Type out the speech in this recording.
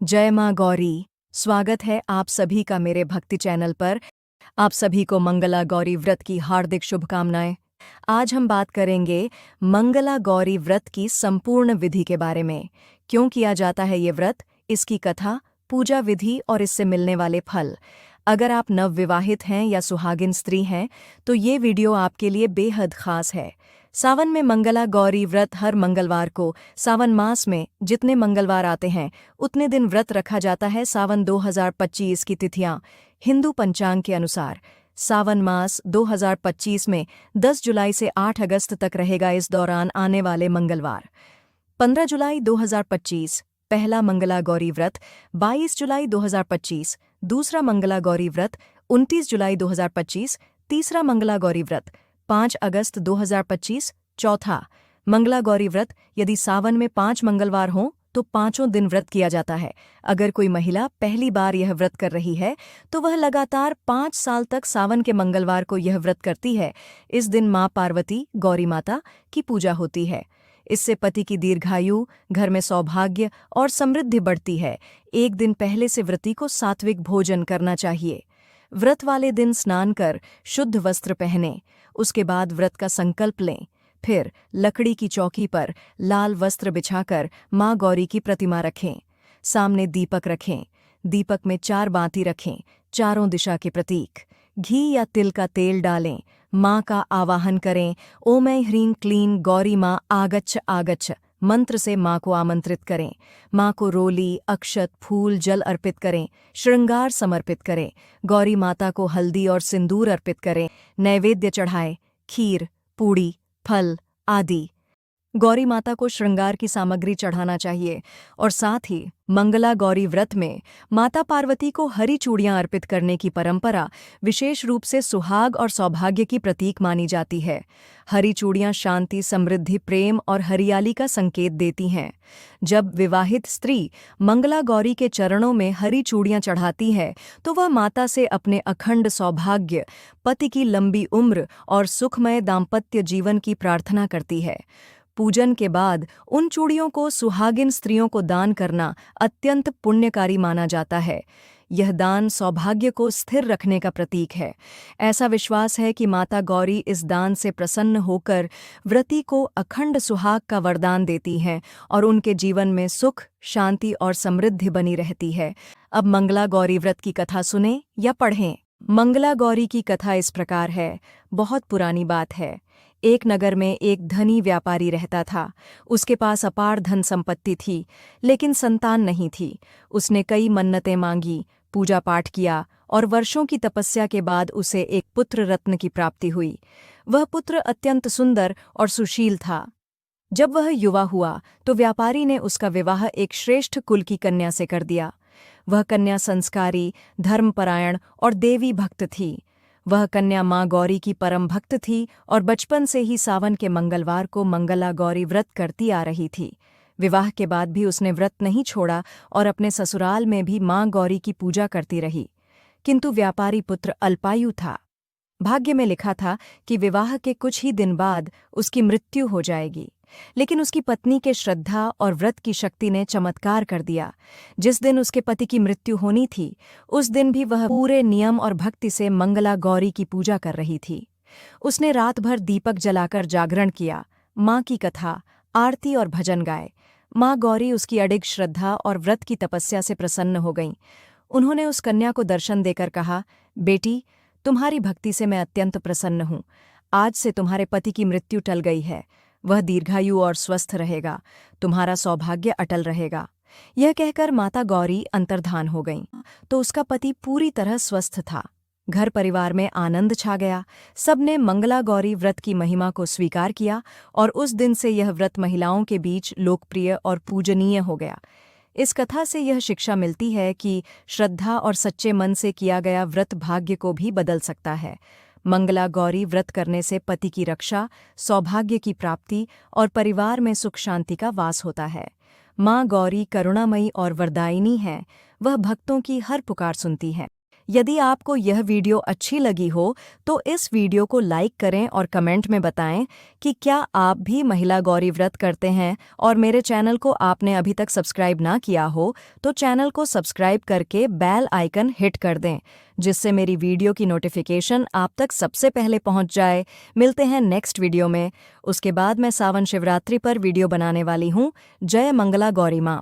जय माँ गौरी। स्वागत है आप सभी का मेरे भक्ति चैनल पर। आप सभी को मंगला गौरी व्रत की हार्दिक शुभकामनाएं। आज हम बात करेंगे मंगला गौरी व्रत की संपूर्ण विधि के बारे में। क्यों किया जाता है ये व्रत, इसकी कथा, पूजा विधि और इससे मिलने वाले फल। अगर आप नवविवाहित हैं या सुहागिन स्त्री हैं तो ये वीडियो आपके लिए बेहद खास है। सावन में मंगला गौरी व्रत हर मंगलवार को, सावन मास में जितने मंगलवार आते हैं उतने दिन व्रत रखा जाता है। सावन 2025 की तिथियां हिंदू पंचांग के अनुसार सावन मास 2025 में 10 जुलाई से 8 अगस्त तक रहेगा। इस दौरान आने वाले मंगलवार 15 जुलाई 2025 पहला मंगला गौरी व्रत, 22 जुलाई 2025 दूसरा मंगला गौरी व्रत, 29 जुलाई 2025 तीसरा मंगला गौरी व्रत, 5 अगस्त 2025 चौथा मंगला गौरी व्रत। यदि सावन में 5 मंगलवार हों तो पांचों दिन व्रत किया जाता है। अगर कोई महिला पहली बार यह व्रत कर रही है तो वह लगातार 5 साल तक सावन के मंगलवार को यह व्रत करती है। इस दिन माँ पार्वती, गौरी माता की पूजा होती है। इससे पति की दीर्घायु, घर में सौभाग्य और समृद्धि बढ़ती है। एक दिन पहले से व्रती को सात्विक भोजन करना चाहिए। व्रत वाले दिन स्नान कर शुद्ध वस्त्र पहनें। उसके बाद व्रत का संकल्प लें। फिर लकड़ी की चौकी पर लाल वस्त्र बिछाकर माँ गौरी की प्रतिमा रखें। सामने दीपक रखें। दीपक में 4 बाती रखें, चारों दिशा के प्रतीक। घी या तिल का तेल डालें। माँ का आवाहन करें। ओम ऐं ह्रीं क्लीं गौरी माँ आगच्छ आगच्छ मंत्र से माँ को आमंत्रित करें। माँ को रोली, अक्षत, फूल, जल अर्पित करें। श्रृंगार समर्पित करें। गौरी माता को हल्दी और सिंदूर अर्पित करें। नैवेद्य चढ़ाएं, खीर, पूड़ी, फल आदि। गौरी माता को श्रृंगार की सामग्री चढ़ाना चाहिए। और साथ ही मंगला गौरी व्रत में माता पार्वती को हरी चूड़ियां अर्पित करने की परंपरा विशेष रूप से सुहाग और सौभाग्य की प्रतीक मानी जाती है। हरी चूड़ियां शांति, समृद्धि, प्रेम और हरियाली का संकेत देती हैं। जब विवाहित स्त्री मंगला गौरी के चरणों में हरी चूड़ियां चढ़ाती है तो वह माता से अपने अखंड सौभाग्य, पति की लंबी उम्र और सुखमय दाम्पत्य जीवन की प्रार्थना करती है। पूजन के बाद उन चूड़ियों को सुहागिन स्त्रियों को दान करना अत्यंत पुण्यकारी माना जाता है। यह दान सौभाग्य को स्थिर रखने का प्रतीक है। ऐसा विश्वास है कि माता गौरी इस दान से प्रसन्न होकर व्रती को अखंड सुहाग का वरदान देती हैं और उनके जीवन में सुख, शांति और समृद्धि बनी रहती है। अब मंगला गौरी व्रत की कथा सुनें या पढ़ें। मंगला गौरी की कथा इस प्रकार है। बहुत पुरानी बात है। एक नगर में एक धनी व्यापारी रहता था। उसके पास अपार धन संपत्ति थी, लेकिन संतान नहीं थी। उसने कई मन्नतें मांगी, पूजा पाठ किया और वर्षों की तपस्या के बाद उसे एक पुत्र रत्न की प्राप्ति हुई। वह पुत्र अत्यंत सुंदर और सुशील था। जब वह युवा हुआ तो व्यापारी ने उसका विवाह एक श्रेष्ठ कुल की कन्या से कर दिया। वह कन्या संस्कारी, धर्मपरायण और देवी भक्त थी। वह कन्या माँ गौरी की परम भक्त थी और बचपन से ही सावन के मंगलवार को मंगला गौरी व्रत करती आ रही थी। विवाह के बाद भी उसने व्रत नहीं छोड़ा और अपने ससुराल में भी माँ गौरी की पूजा करती रही। किंतु व्यापारी पुत्र अल्पायु था। भाग्य में लिखा था कि विवाह के कुछ ही दिन बाद उसकी मृत्यु हो जाएगी। लेकिन उसकी पत्नी के श्रद्धा और व्रत की शक्ति ने चमत्कार कर दिया। जिस दिन उसके पति की मृत्यु होनी थी, उस दिन भी वह पूरे नियम और भक्ति से मंगला गौरी की पूजा कर रही थी। उसने रात भर दीपक जलाकर जागरण किया, माँ की कथा, आरती और भजन गाए। माँ गौरी उसकी अडिग श्रद्धा और व्रत की तपस्या से प्रसन्न हो गईं। उन्होंने उस कन्या को दर्शन देकर कहा, बेटी, तुम्हारी भक्ति से मैं अत्यंत प्रसन्न हूँ। आज से तुम्हारे पति की मृत्यु टल गई है। वह दीर्घायु और स्वस्थ रहेगा। तुम्हारा सौभाग्य अटल रहेगा। यह कहकर माता गौरी अंतर्धान हो गईं। तो उसका पति पूरी तरह स्वस्थ था। घर परिवार में आनंद छा गया। सबने मंगला गौरी व्रत की महिमा को स्वीकार किया और उस दिन से यह व्रत महिलाओं के बीच लोकप्रिय और पूजनीय हो गया। इस कथा से यह शिक्षा मिलती है कि श्रद्धा और सच्चे मन से किया गया व्रत भाग्य को भी बदल सकता है। मंगला गौरी व्रत करने से पति की रक्षा, सौभाग्य की प्राप्ति और परिवार में सुख शांति का वास होता है। माँ गौरी करुणामयी और वरदायिनी है। वह भक्तों की हर पुकार सुनती है। यदि आपको यह वीडियो अच्छी लगी हो तो इस वीडियो को लाइक करें और कमेंट में बताएं कि क्या आप भी महिला गौरी व्रत करते हैं और मेरे चैनल को आपने अभी तक सब्सक्राइब ना किया हो तो चैनल को सब्सक्राइब करके बेल आइकन हिट कर दें, जिससे मेरी वीडियो की नोटिफिकेशन आप तक सबसे पहले पहुंच जाए। मिलते हैं नेक्स्ट वीडियो में। उसके बाद मैं सावन शिवरात्रि पर वीडियो बनाने वाली हूँ। जय मंगला गौरी माँ।